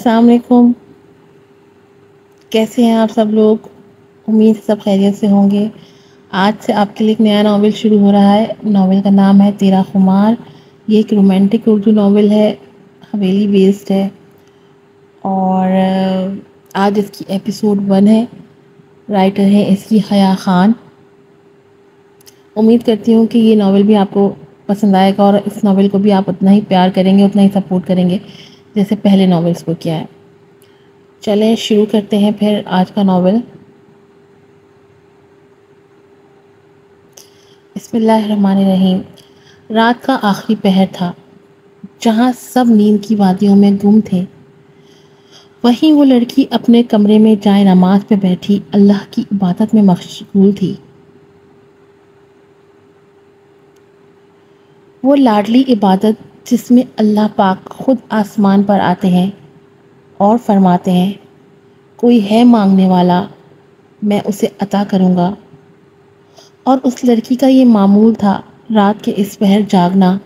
السلام علیکم. کیسے ہیں آپ سب لوگ؟ امید سب خیریت سے ہوں گے. آج سے آپ کے لیے ایک نیا ناول شروع ہو رہا ہے. ناول کا نام ہے تیرا خمار. یہ ایک رومانٹک اردو ناول ہے، حویلی بیسڈ ہے، اور آج اس کی ایپیسوڈ 1 ہے. رائٹر ہے اس کی حیا خان. امید کرتی ہوں کہ یہ ناول بھی آپ کو پسند آئے گا، اور اس ناول کو بھی آپ اتنا ہی پیار کریں گے، اتنا ہی سپورٹ کریں گے جیسے پہلے ناولس کو کیا ہے. چلیں شروع کرتے ہیں پھر آج کا ناول. بسم اللہ الرحمن الرحیم. رات کا آخری پہر تھا. جہاں سب نیند کی وادیوں میں گم تھے، وہیں وہ لڑکی اپنے کمرے میں جائے نماز پہ بیٹھی اللہ کی عبادت میں مشغول تھی. وہ لاڈلی عبادت جس میں اللہ پاک خود آسمان پر آتے ہیں اور فرماتے ہیں کوئی ہے مانگنے والا، میں اسے عطا کروں گا. اور اس لڑکی کا یہ معمول تھا رات کے اس پہر جاگنا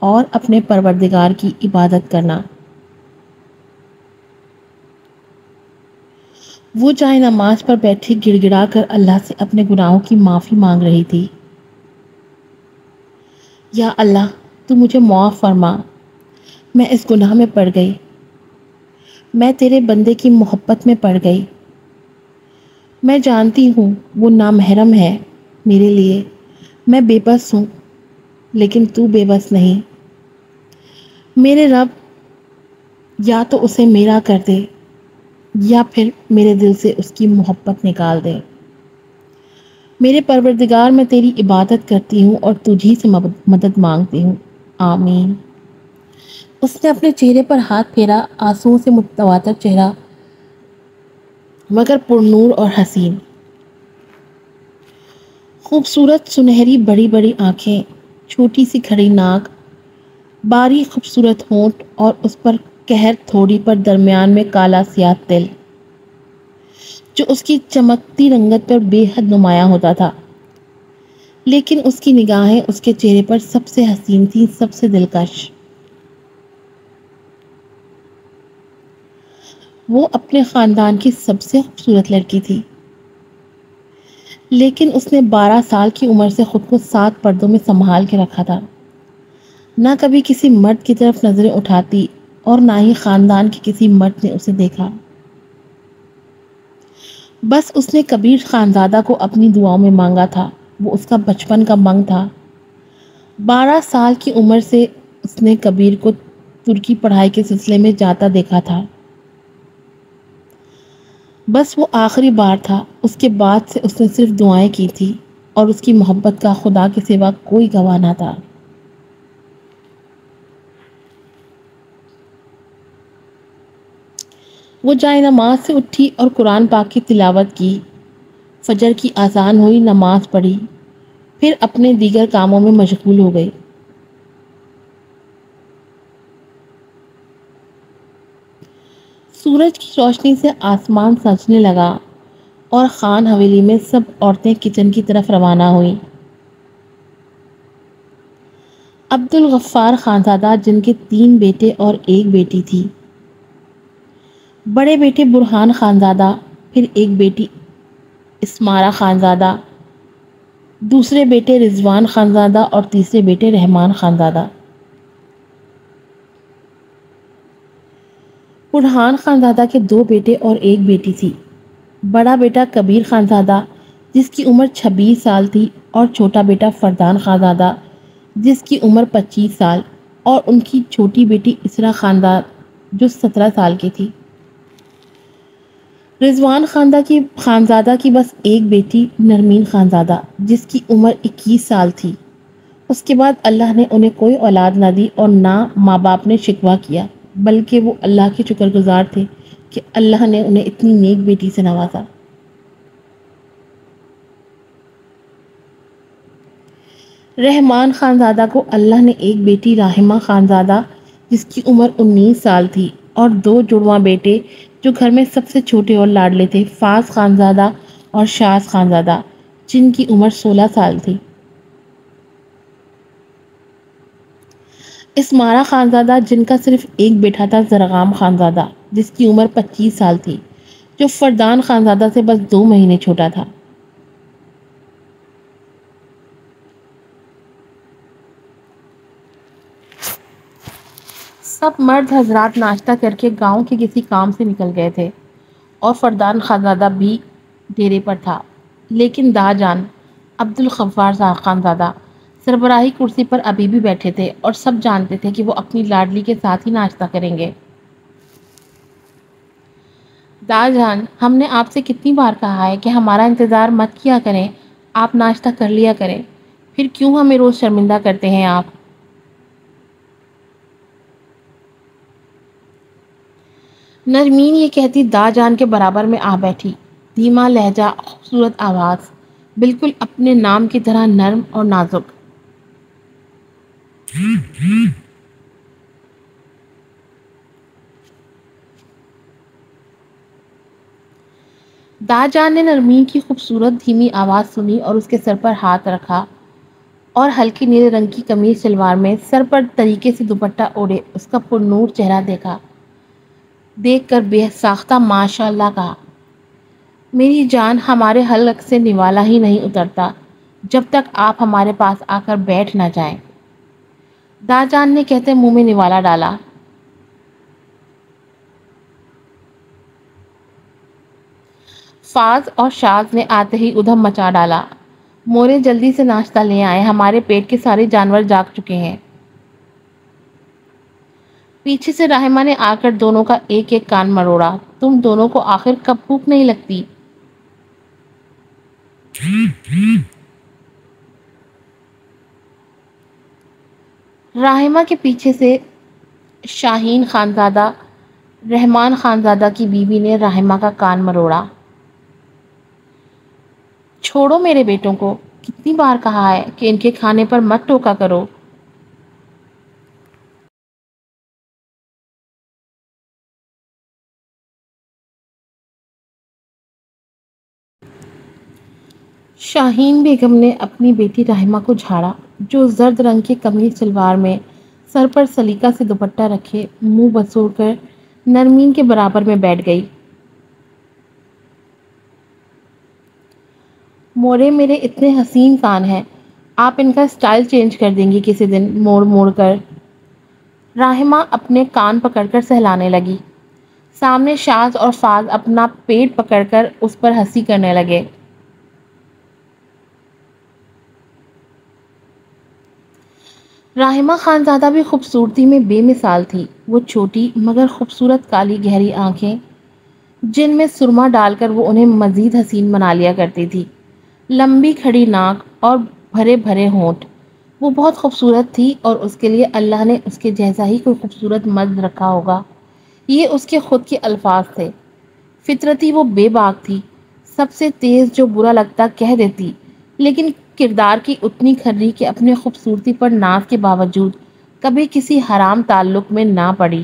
اور اپنے پروردگار کی عبادت کرنا. وہ جائے نماز پر بیٹھی گڑ گڑا کر اللہ سے اپنے گناہوں کی معافی مانگ رہی تھی. یا اللہ، تو مجھے معاف فرما، میں اس گناہ میں پڑ گئی، میں تیرے بندے کی محبت میں پڑ گئی. میں جانتی ہوں وہ نامحرم ہے میرے لیے، میں بے بس ہوں لیکن تو بے بس نہیں. میرے رب، یا تو اسے میرا کر دے یا پھر میرے دل سے اس کی محبت نکال دے. میرے پروردگار، میں تیری عبادت کرتی ہوں اور تجھی سے مدد مانگتی ہوں. آمین. اس نے اپنے چہرے پر ہاتھ پھیرا. آنسوؤں سے متواتر چہرہ مگر پرنور اور حسین. خوبصورت سنہری بڑی بڑی آنکھیں، چھوٹی سی کھڑی ناک، باریک خوبصورت ہونٹ، اور اس پر قہر تھوڑی پر درمیان میں کالا سیاہ تل جو اس کی چمکتی رنگت پر بے حد نمایاں ہوتا تھا. لیکن اس کی نگاہیں اس کے چہرے پر سب سے حسین تھی، سب سے دلکش. وہ اپنے خاندان کی سب سے خوبصورت لڑکی تھی، لیکن اس نے 12 سال کی عمر سے خود کو 7 پردوں میں سنبھال کے رکھا تھا. نہ کبھی کسی مرد کی طرف نظریں اٹھاتی اور نہ ہی خاندان کے کسی مرد نے اسے دیکھا. بس اس نے کبیر خانزادہ کو اپنی دعاؤں میں مانگا تھا. وہ اس کا بچپن کا منگ تھا. 12 سال کی عمر سے اس نے کبیر کو ترکی پڑھائی کے سلسلے میں جاتا دیکھا تھا. بس وہ آخری بار تھا. اس کے بعد سے اس نے صرف دعائیں کی تھی، اور اس کی محبت کا خدا کے سوا کوئی گواہ نہ تھا. وہ جائے نماز سے اٹھی اور قرآن پاک کی تلاوت کی. فجر کی اذان ہوئی، نماز پڑھی، پھر اپنے دیگر کاموں میں مشغول ہو گئی. سورج کی روشنی سے آسمان سجنے لگا اور خان حویلی میں سب عورتیں کچن کی طرف روانہ ہوئیں. عبدالغفار خانزادہ، جن کے 3 بیٹے اور 1 بیٹی تھی. بڑے بیٹے برہان خانزادہ، پھر ایک بیٹی اسمارہ خانزادہ، دوسرے بیٹے رضوان خانزادہ اور تیسرے بیٹے رحمان خانزادہ. برہان خانزادہ کے 2 بیٹے اور 1 بیٹی تھی. بڑا بیٹا کبیر خانزادہ، جس کی عمر 26 سال تھی، اور چھوٹا بیٹا فردان خانزادہ، جس کی عمر 25 سال، اور ان کی چھوٹی بیٹی اسرا خانزادہ جو 17 سال کی تھی. رضوان خانزادہ کی بس ایک بیٹی نرمین خانزادہ، جس کی عمر 21 سال تھی. اس کے بعد اللہ نے انہیں کوئی اولاد نہ دی، اور نہ ماں باپ نے شکوہ کیا، بلکہ وہ اللہ کے شکر گزار تھے کہ اللہ نے انہیں اتنی نیک بیٹی سے نوازا. رحمان خانزادہ کو اللہ نے ایک بیٹی راحمہ خانزادہ، جس کی عمر 19 سال تھی، اور 2 جڑواں بیٹے جو گھر میں سب سے چھوٹے اور لاڈلے تھے، فاز خانزادہ اور شاز خانزادہ، جن کی عمر 16 سال تھی. اسمارہ خانزادہ، جن کا صرف ایک بیٹا تھا، زرغام خانزادہ، جس کی عمر 25 سال تھی، جو فردان خانزادہ سے بس 2 مہینے چھوٹا تھا۔ سب مرد حضرات ناشتہ کر کے گاؤں کے کسی کام سے نکل گئے تھے اور فردان خانزادہ بھی ڈیرے پر تھا، لیکن دادا جان عبد الغفار خانزادہ سربراہی کرسی پر ابھی بھی بیٹھے تھے اور سب جانتے تھے کہ وہ اپنی لاڈلی کے ساتھ ہی ناشتہ کریں گے۔ دادا جان، ہم نے آپ سے کتنی بار کہا ہے کہ ہمارا انتظار مت کیا کریں، آپ ناشتہ کر لیا کریں، پھر کیوں ہمیں روز شرمندہ کرتے ہیں آپ؟ نرمین یہ کہتی دادا جان کے برابر میں آ بیٹھی، دھیما لہجہ، خوبصورت آواز، بالکل اپنے نام کی طرح نرم اور نازک۔ دادا جان نے نرمین کی خوبصورت دھیمی آواز سنی اور اس کے سر پر ہاتھ رکھا اور ہلکی نیلے رنگ کی قمیض شلوار میں سر پر طریقے سے دوپٹہ اوڑھے اس کا پرنور چہرہ دیکھا۔ دیکھ کر بے ساختہ ماشاء اللہ کہا، میری جان، ہمارے حلق سے نوالا ہی نہیں اترتا جب تک آپ ہمارے پاس آ کر بیٹھ نہ جائیں۔ دادا جان نے کہتے منہ میں نوالا ڈالا۔ فاض اور شاز نے آتے ہی ادھم مچا ڈالا، مورے جلدی سے ناشتہ لے آئے، ہمارے پیٹ کے سارے جانور جاگ چکے ہیں۔ پیچھے سے رحمہ نے آ کر دونوں کا ایک ایک کان مروڑا، تم دونوں کو آخر کب بھوک نہیں لگتی؟ رحمہ کے پیچھے سے شاہین خانزادہ، رحمان خانزادہ کی بیوی نے رحمہ کا کان مروڑا۔ چھوڑو میرے بیٹوں کو، کتنی بار کہا ہے کہ ان کے کھانے پر مت ٹوکا کرو۔ شاہین بیگم نے اپنی بیٹی رحمہ کو جھاڑا، جو زرد رنگ کے قمیض شلوار میں سر پر سلیقہ سے دوپٹہ رکھے منہ بسور کر نرمین کے برابر میں بیٹھ گئی۔ مورے میرے اتنے حسین کان ہیں، آپ ان کا سٹائل چینج کر دیں گی کسی دن موڑ موڑ کر۔ رحمہ اپنے کان پکڑ کر سہلانے لگی۔ سامنے شاز اور فاض اپنا پیٹ پکڑ کر اس پر ہنسی کرنے لگے۔ رحمہ خانزادہ بھی خوبصورتی میں بے مثال تھی، وہ چھوٹی مگر خوبصورت کالی گہری آنکھیں جن میں سرما ڈال کر وہ انہیں مزید حسین بنا لیا کرتی تھی، لمبی کھڑی ناک اور بھرے بھرے ہونٹ، وہ بہت خوبصورت تھی اور اس کے لیے اللہ نے اس کے جیسا ہی کوئی خوبصورت مرد رکھا ہوگا، یہ اس کے خود کے الفاظ تھے۔ فطرتی وہ بے باک تھی، سب سے تیز جو برا لگتا کہہ دیتی، لیکن کردار کی اتنی کھری کہ اپنے خوبصورتی پر ناز کے باوجود کبھی کسی حرام تعلق میں نہ پڑی۔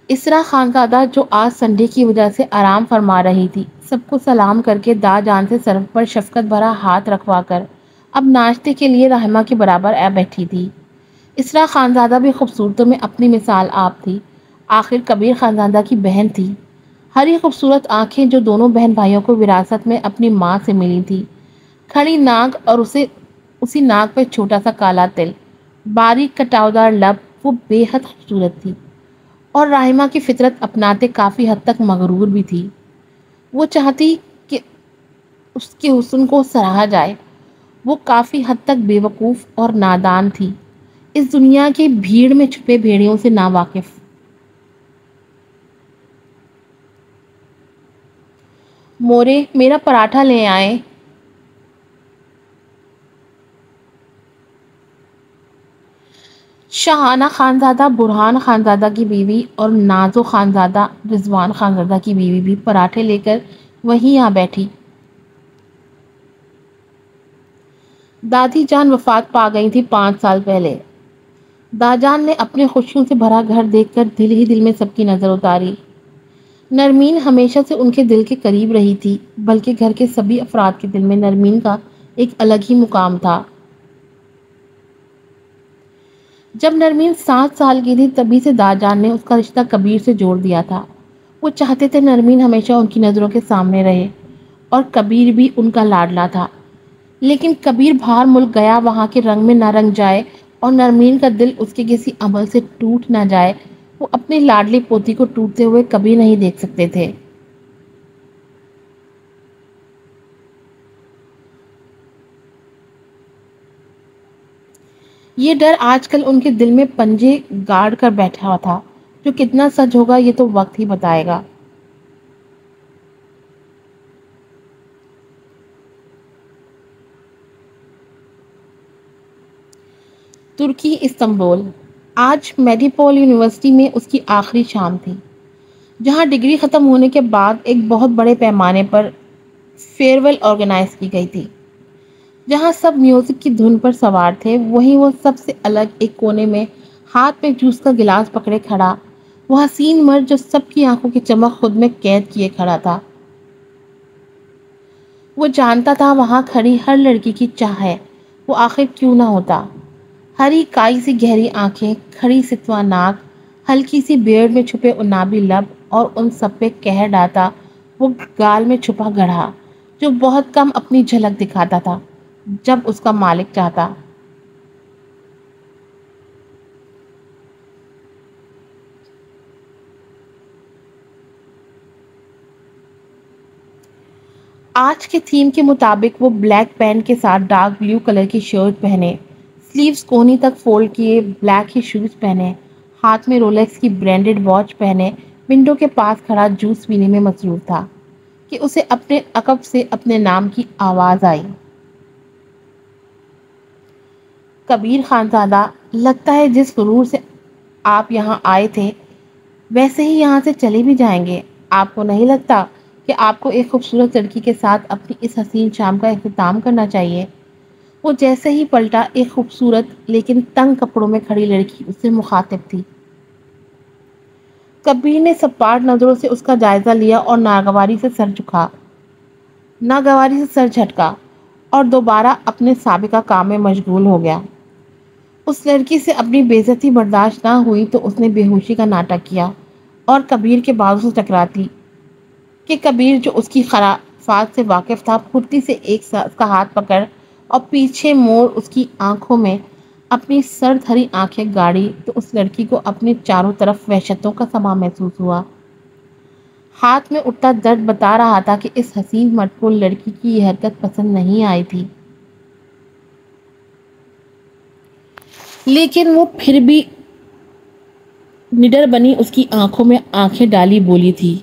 اسرا خانزادہ جو آج سنڈے کی وجہ سے آرام فرما رہی تھی، سب کو سلام کر کے دادا جان سے سر پر شفقت بھرا ہاتھ رکھوا کر اب ناشتے کے لیے رحمہ کے برابر آ بیٹھی تھی۔ اسرا خانزادہ بھی خوبصورتوں میں اپنی مثال آپ تھی، آخر کبیر خانزادہ کی بہن تھی۔ ہری خوبصورت آنکھیں جو دونوں بہن بھائیوں کو وراثت میں اپنی ماں سے ملی تھی، کھڑی ناک اور اسی ناک پہ چھوٹا سا کالا تل، باریک کٹاؤدار لب، وہ بے حد خوبصورت تھی اور رحمہ کی فطرت اپناتے کافی حد تک مغرور بھی تھی۔ وہ چاہتی کہ اس کے حسن کو سراہا جائے، وہ کافی حد تک بے وقوف اور نادان تھی، اس دنیا کی بھیڑ میں چھپے بھیڑیوں سے ناواقف۔ مورے میرا پراٹھا لے آئے۔ شاہانہ خانزادہ، برہان خانزادہ کی بیوی اور نازو خانزادہ، رضوان خانزادہ کی بیوی بھی پراٹھے لے کر وہیں آ بیٹھی۔ دادی جان وفات پا گئی تھی 5 سال پہلے۔ دادا جان نے اپنے خوشیوں سے بھرا گھر دیکھ کر دل ہی دل میں سب کی نظر اتاری۔ نرمین ہمیشہ سے ان کے دل کے قریب رہی تھی، بلکہ گھر کے سبھی افراد کے دل میں نرمین کا ایک الگ ہی مقام تھا۔ جب نرمین 7 سال کی تھی تبھی سے داجان نے اس کا رشتہ کبیر سے جوڑ دیا تھا۔ وہ چاہتے تھے نرمین ہمیشہ ان کی نظروں کے سامنے رہے اور کبیر بھی ان کا لاڈلا تھا، لیکن کبیر باہر ملک گیا، وہاں کے رنگ میں نہ رنگ جائے اور نرمین کا دل اس کے کسی عمل سے ٹوٹ نہ جائے، وہ اپنی لاڈلی پوتی کو ٹوٹتے ہوئے کبھی نہیں دیکھ سکتے تھے۔ یہ ڈر آج کل ان کے دل میں پنجے گاڑ کر بیٹھا ہوا تھا، جو کتنا سچ ہوگا یہ تو وقت ہی بتائے گا۔ ترکی، استنبول۔ آج میڈیپول یونیورسٹی میں اس کی آخری شام تھی، جہاں ڈگری ختم ہونے کے بعد ایک بہت بڑے پیمانے پر فیئرویل آرگنائز کی گئی تھی۔ جہاں سب میوزک کی دھن پر سوار تھے، وہیں وہ سب سے الگ ایک کونے میں ہاتھ میں جوس کا گلاس پکڑے کھڑا، وہ حسین مرد جو سب کی آنکھوں کی چمک خود میں قید کیے کھڑا تھا۔ وہ جانتا تھا وہاں کھڑی ہر لڑکی کی چاہ ہے، وہ آخر کیوں نہ ہوتا۔ ہری کائی سی گہری آنکھیں، کھڑی ستوا ناک، ہلکی سی بیئرڈ میں چھپے عنابی لب اور ان سب پہ قہر ڈالتا وہ گال میں چھپا گڑھا، جو بہت کم اپنی جھلک دکھاتا تھا جب اس کا مالک چاہتا۔ آج کے تھیم کے مطابق وہ بلیک پینٹ کے ساتھ ڈارک بلیو کلر کی شرٹ پہنے، سلیوز کونی تک فولڈ کیے، بلیک ہی شوز پہنے، ہاتھ میں رولیکس کی برانڈڈ واچ پہنے، ونڈو کے پاس کھڑا جوس پینے میں مصروف تھا کہ اسے اپنے عقب سے اپنے نام کی آواز آئی۔ کبیر خانزادہ، لگتا ہے جس غرور سے آپ یہاں آئے تھے ویسے ہی یہاں سے چلے بھی جائیں گے۔ آپ کو نہیں لگتا کہ آپ کو ایک خوبصورت لڑکی کے ساتھ اپنی اس حسین شام کا اختتام کرنا چاہیے؟ وہ جیسے ہی پلٹا، ایک خوبصورت لیکن تنگ کپڑوں میں کھڑی لڑکی اس سے مخاطب تھی۔ کبیر نے سپاٹ نظروں سے اس کا جائزہ لیا اور ناگواری سے سر جھٹکا اور دوبارہ اپنے سابقہ کام میں مشغول ہو گیا۔ اس لڑکی سے اپنی بے عزتی برداشت نہ ہوئی تو اس نے بے ہوشی کا ناٹک کیا اور کبیر کے بازو سے ٹکراتی کہ کبیر، جو اس کی خرافات سے واقف تھا، پھرتی سے اس کا ہاتھ پکڑ اور پیچھے موڑ اس کی آنکھوں میں اپنی سرد ہری آنکھیں گاڑی تو اس لڑکی کو اپنے چاروں طرف وحشتوں کا سما محسوس ہوا۔ ہاتھ میں اٹھتا درد بتا رہا تھا کہ اس حسین مرد کو لڑکی کی یہ حرکت پسند نہیں آئی تھی، لیکن وہ پھر بھی نڈر بنی اس کی آنکھوں میں آنکھیں ڈالی بولی تھی،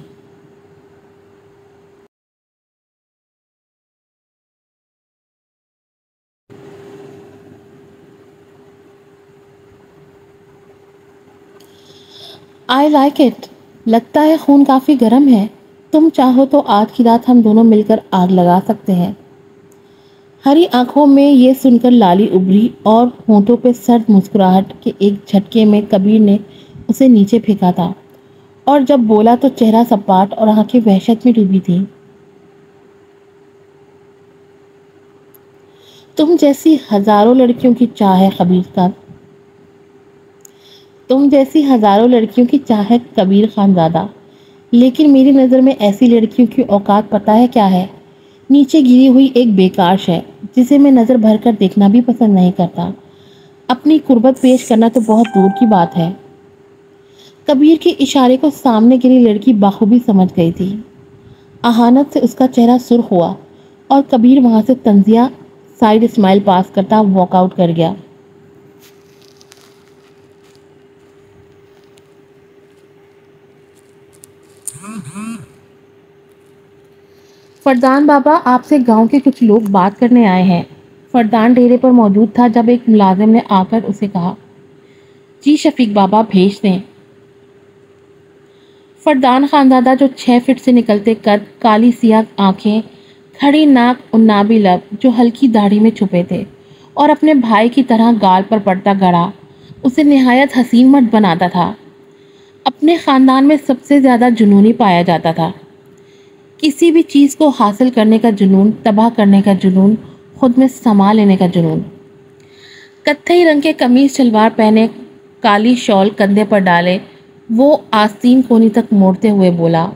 آئی لائک اٹ۔ لگتا ہے خون کافی گرم ہے، تم چاہو تو آج کی رات ہم دونوں مل کر آگ لگا سکتے ہیں۔ ہری آنکھوں میں یہ سن کر لالی ابری اور ہونٹوں پہ سرد مسکراہٹ کے ایک جھٹکے میں کبیر نے اسے نیچے پھینکا تھا، اور جب بولا تو چہرہ سپاٹ اور آنکھیں وحشت میں ڈوبی تھیں۔ تم جیسی ہزاروں لڑکیوں کی چاہ ہے کبیر کا، تم جیسی ہزاروں لڑکیوں کی چاہ ہے کبیر خانزادہ، لیکن میری نظر میں ایسی لڑکیوں کی اوقات پتہ ہے کیا ہے؟ نیچے گری ہوئی ایک بیکار شے جسے میں نظر بھر کر دیکھنا بھی پسند نہیں کرتا۔ اپنی قربت پیش کرنا تو بہت دور کی بات ہے۔ کبیر کے اشارے کو سامنے گری لڑکی بخوبی سمجھ گئی تھی۔ اہانت سے اس کا چہرہ سرخ ہوا اور کبیر وہاں سے طنزیہ سائیڈ اسمائل پاس کرتا واک آؤٹ کر گیا۔ فردان بابا، آپ سے گاؤں کے کچھ لوگ بات کرنے آئے ہیں۔ فردان ڈیرے پر موجود تھا جب ایک ملازم نے آ کر اسے کہا۔ جی شفیق بابا، بھیج دیں۔ فردان خانزادہ، جو 6 فٹ سے نکلتے قد، کالی سیاہ آنکھیں، کھڑی ناک، عنابی لب جو ہلکی داڑھی میں چھپے تھے اور اپنے بھائی کی طرح گال پر پڑتا گڑھا، اسے نہایت حسین مرد بناتا تھا۔ اپنے خاندان میں سب سے زیادہ جنونی پایا جاتا تھا۔ کسی بھی چیز کو حاصل کرنے کا جنون، تباہ کرنے کا جنون، خود میں سما لینے کا جنون۔ کتھئی رنگ کے قمیص شلوار پہنے، کالی شال کندھے پر ڈالے، وہ آستین کونی تک موڑتے ہوئے بولا،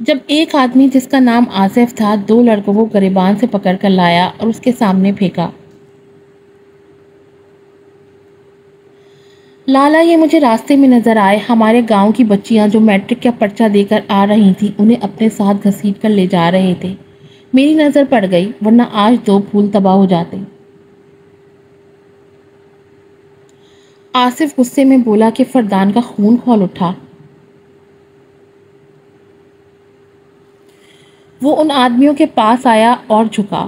جب ایک آدمی جس کا نام آصف تھا 2 لڑکوں کو گریبان سے پکڑ کر لایا اور اس کے سامنے پھینکا۔ لالا یہ مجھے راستے میں نظر آئے، ہمارے گاؤں کی بچیاں جو میٹرک کا پرچہ دے کر آ رہی تھیں انہیں اپنے ساتھ گھسیٹ کر لے جا رہے تھے۔ میری نظر پڑ گئی، ورنہ آج 2 پھول تباہ ہو جاتے۔ آصف غصے میں بولا کہ فردان کا خون کھول اٹھا۔ وہ ان آدمیوں کے پاس آیا اور جھکا،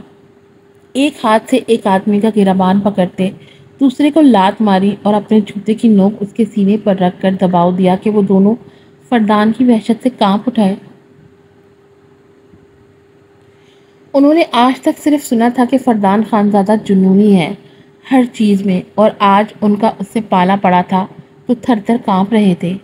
ایک ہاتھ سے ایک آدمی کا گریبان پکڑتے دوسرے کو لات ماری اور اپنے جوتے کی نوک اس کے سینے پر رکھ کر دباؤ دیا کہ وہ دونوں فردان کی وحشت سے کانپ اٹھائے۔ انہوں نے آج تک صرف سنا تھا کہ فردان خانزادہ جنونی ہے ہر چیز میں، اور آج ان کا اس سے پالا پڑا تھا تو تھر تھر کانپ رہے تھے۔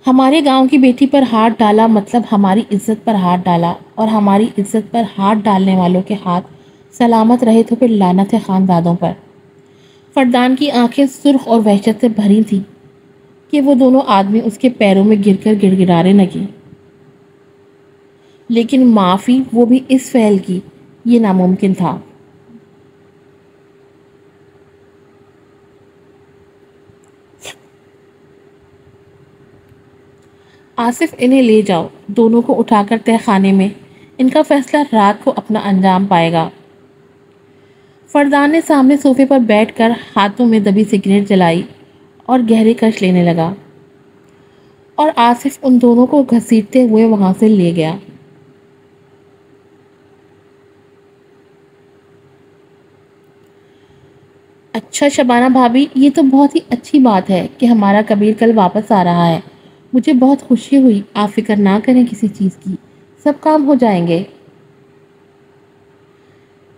ہمارے گاؤں کی بیٹی پر ہاتھ ڈالا مطلب ہماری عزت پر ہاتھ ڈالا، اور ہماری عزت پر ہاتھ ڈالنے والوں کے ہاتھ سلامت رہے تو پھر لعنت ہے خاندادوں پر۔ فردان کی آنکھیں سرخ اور وحشت سے بھری تھیں کہ وہ دونوں آدمی اس کے پیروں میں گر کر گڑ گڑانے لگے، لیکن معافی وہ بھی اس فعل کی، یہ ناممکن تھا۔ آصف انہیں لے جاؤ، دونوں کو اٹھا کر تہہ خانے میں، ان کا فیصلہ رات کو اپنا انجام پائے گا۔ فردان نے سامنے صوفے پر بیٹھ کر ہاتھوں میں دبی سگریٹ جلائی اور گہرے کش لینے لگا، اور آصف ان دونوں کو گھسیٹتے ہوئے وہاں سے لے گیا۔ اچھا شبانہ بھابھی، یہ تو بہت ہی اچھی بات ہے کہ ہمارا کبیر کل واپس آ رہا ہے، مجھے بہت خوشی ہوئی۔ آپ فکر نہ کریں کسی چیز کی، سب کام ہو جائیں گے۔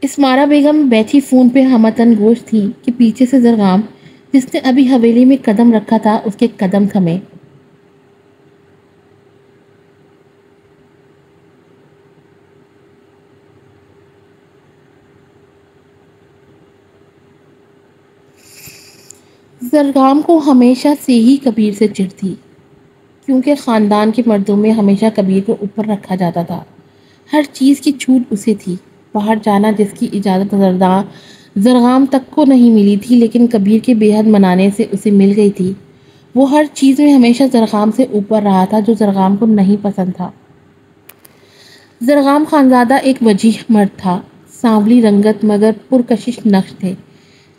اسمارا بیگم بیٹھی فون پہ ہمتن گوش تھی کہ پیچھے سے زرغام جس نے ابھی حویلی میں قدم رکھا تھا اس کے قدم تھمے۔ زرغام کو ہمیشہ سے ہی کبیر سے چڑ تھی، کیونکہ خاندان کے مردوں میں ہمیشہ کبیر کو اوپر رکھا جاتا تھا، ہر چیز کی چھوٹ اسے تھی۔ باہر جانا جس کی اجازت زرغام تک کو نہیں ملی تھی لیکن کبیر کے بے حد منانے سے اسے مل گئی تھی۔ وہ ہر چیز میں ہمیشہ زرغام سے اوپر رہا تھا جو زرغام کو نہیں پسند تھا۔ زرغام خانزادہ ایک وجیح مرد تھا، سانولی رنگت مگر پرکشش نقش تھے،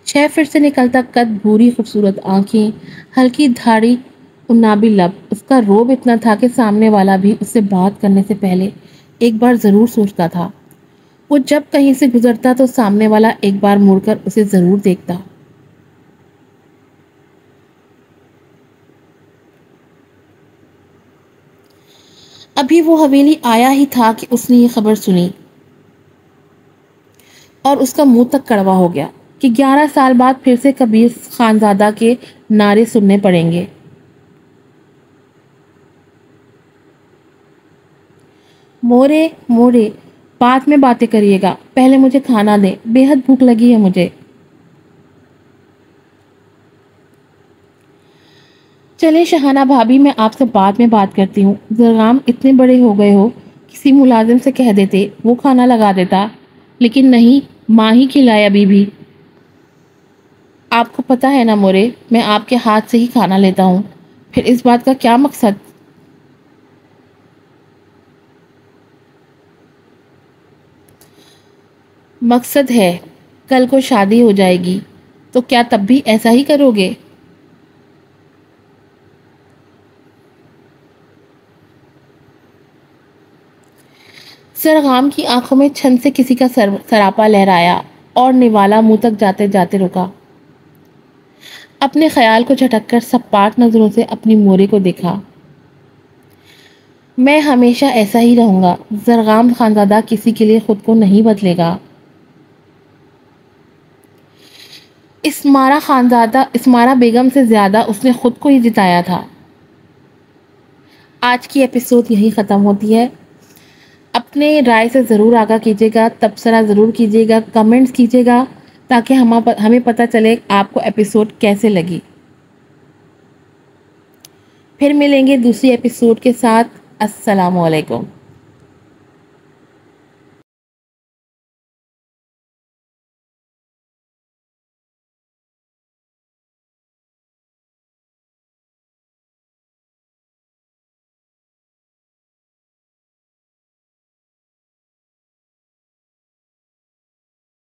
6 فٹ سے نکلتا قد، بھوری خوبصورت آنکھیں، ہلکی دھاڑی، عنابی لب۔ اس کا روب اتنا تھا کہ سامنے والا بھی اس سے بات کرنے سے پہلے ایک بار ضرور سوچتا تھا۔ وہ جب کہیں سے گزرتا تو سامنے والا ایک بار مڑ کر اسے ضرور دیکھتا۔ ابھی وہ حویلی آیا ہی تھا کہ اس نے یہ خبر سنی اور اس کا منہ تک کڑوا ہو گیا کہ 11 سال بعد پھر سے کبیر خانزادہ کے نعرے سننے پڑیں گے۔ مورے مورے، بعد میں باتیں کریے گا، پہلے مجھے کھانا دے، بے حد بھوک لگی ہے مجھے۔ چلیں شہانہ بھابھی، میں آپ سے بعد میں بات کرتی ہوں۔ زرغام اتنے بڑے ہو گئے ہو، کسی ملازم سے کہہ دیتے، وہ کھانا لگا دیتا، لیکن نہیں، ماں ہی کھلائے ابھی بھی۔ آپ کو پتہ ہے نا مورے، میں آپ کے ہاتھ سے ہی کھانا لیتا ہوں، پھر اس بات کا کیا مقصد؟ مقصد ہے، کل کو شادی ہو جائے گی تو کیا تب بھی ایسا ہی کرو گے؟ زرغام کی آنکھوں میں چھن سے کسی کا سراپا لہرایا اور نوالا منہ تک جاتے جاتے رکا۔ اپنے خیال کو جھٹک کر سپاٹ نظروں سے اپنی مورے کو دیکھا۔ میں ہمیشہ ایسا ہی رہوں گا، زرغام خانزادہ کسی کے لیے خود کو نہیں بدلے گا۔ اسمارا بیگم سے زیادہ اس نے خود کو ہی جتایا تھا۔ آج کی ایپیسوڈ یہی ختم ہوتی ہے۔ اب اپنے رائے سے ضرور آگاہ کیجیے گا، تبصرہ ضرور کیجیے گا، کمنٹس کیجیے گا تاکہ ہمیں پتہ چلے آپ کو ایپیسوڈ کیسے لگی۔ پھر ملیں گے دوسری ایپیسوڈ کے ساتھ۔ السلام علیکم۔